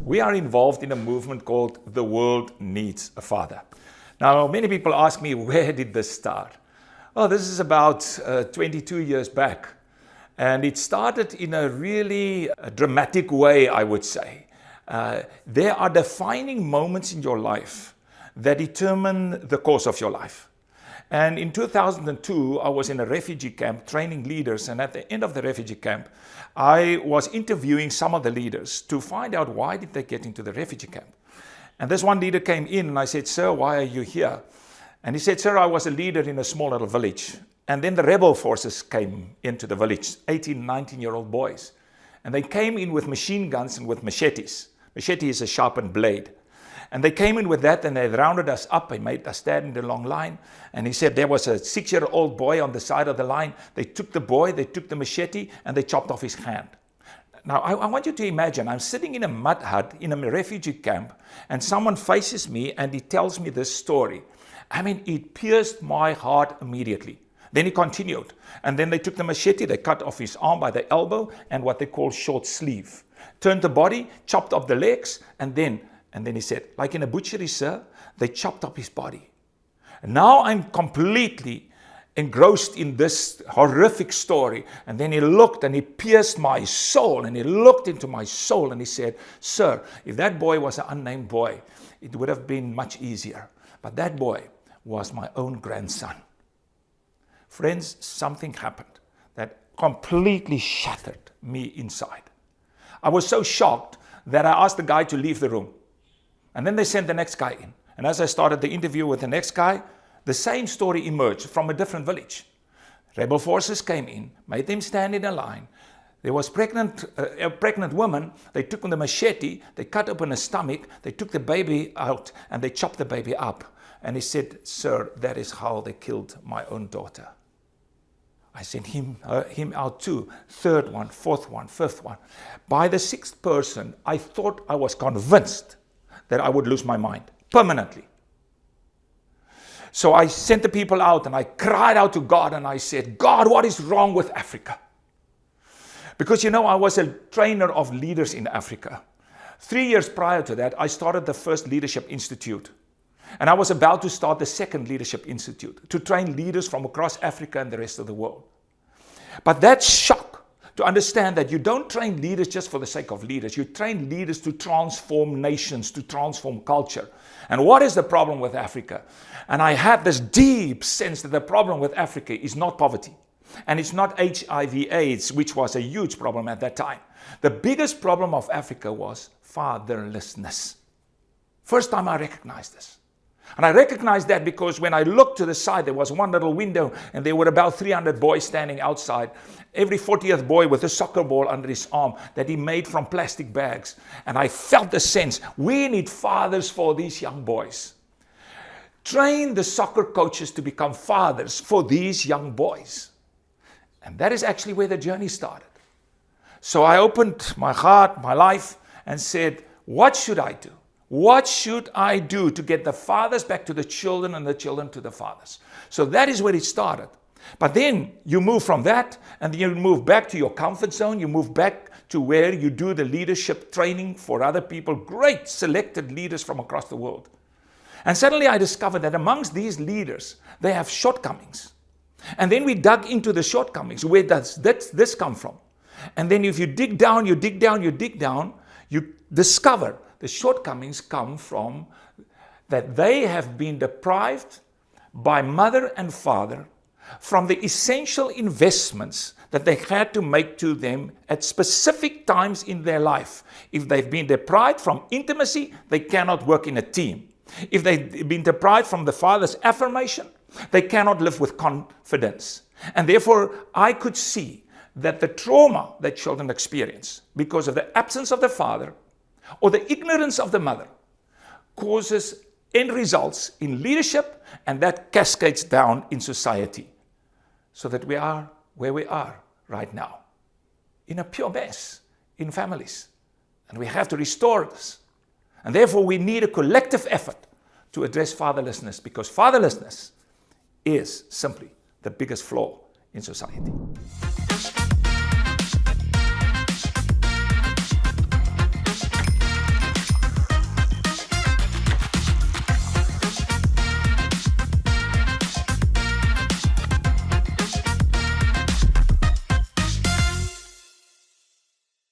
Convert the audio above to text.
we are involved in a movement called The World Needs a Father. Now, many people ask me, where did this start? Well, this is about 22 years back. And it started in a really dramatic way, I would say. There are defining moments in your life that determine the course of your life. And in 2002, I was in a refugee camp training leaders. And at the end of the refugee camp, I was interviewing some of the leaders to find out why did they get into the refugee camp. And this one leader came in and I said, "Sir, why are you here?" And he said, "Sir, I was a leader in a small little village. And then the rebel forces came into the village, 18, 19-year-old boys. And they came in with machine guns and with machetes. Machete is a sharpened blade. And they came in with that and they rounded us up. They made us stand in the long line. And he said there was a 6-year-old boy on the side of the line. They took the boy, they took the machete, and they chopped off his hand. Now, I want you to imagine, I'm sitting in a mud hut in a refugee camp, and someone faces me and he tells me this story. I mean, it pierced my heart immediately. Then he continued. And then they took the machete, they cut off his arm by the elbow and what they call short sleeve. Turned the body, chopped off the legs, and then he said, like in a butchery, sir, they chopped up his body. And now I'm completely engrossed in this horrific story. And then he looked and he pierced my soul and he looked into my soul and he said, "Sir, if that boy was an unnamed boy, it would have been much easier. But that boy was my own grandson." Friends, something happened that completely shattered me inside. I was so shocked that I asked the guy to leave the room. And then they sent the next guy in. And as I started the interview with the next guy, the same story emerged from a different village. Rebel forces came in, made them stand in a line. There was a pregnant woman. They took the machete, they cut open her stomach, they took the baby out, and they chopped the baby up. And he said, "Sir, that is how they killed my own daughter." I sent him out too. Third one, fourth one, fifth one. By the sixth person, I thought I was convinced that I would lose my mind permanently. So I sent the people out and I cried out to God and I said, "God, what is wrong with Africa?" Because I was a trainer of leaders in Africa. 3 years prior to that, I started the first Leadership Institute. And I was about to start the second Leadership Institute to train leaders from across Africa and the rest of the world. But that shock to understand that you don't train leaders just for the sake of leaders. You train leaders to transform nations, to transform culture. And what is the problem with Africa? And I had this deep sense that the problem with Africa is not poverty. And it's not HIV/AIDS, which was a huge problem at that time. The biggest problem of Africa was fatherlessness. First time I recognized this. And I recognized that because when I looked to the side, there was one little window and there were about 300 boys standing outside. Every 40th boy with a soccer ball under his arm that he made from plastic bags. And I felt the sense, we need fathers for these young boys. Train the soccer coaches to become fathers for these young boys. And that is actually where the journey started. So I opened my heart, my life, and said, what should I do? What should I do to get the fathers back to the children and the children to the fathers? So that is where it started. But then you move from that and you move back to your comfort zone. You move back to where you do the leadership training for other people, great selected leaders from across the world. And suddenly I discovered that amongst these leaders, they have shortcomings. And then we dug into the shortcomings. Where does this come from? And then if you dig down, you discover the shortcomings come from that they have been deprived by mother and father from the essential investments that they had to make to them at specific times in their life. If they've been deprived from intimacy, they cannot work in a team. If they've been deprived from the father's affirmation, they cannot live with confidence. And therefore, I could see that the trauma that children experience because of the absence of the father or the ignorance of the mother causes end results in leadership, and that cascades down in society. So that we are where we are right now, in a pure mess in families. And we have to restore this. And therefore we need a collective effort to address fatherlessness, because fatherlessness is simply the biggest flaw in society.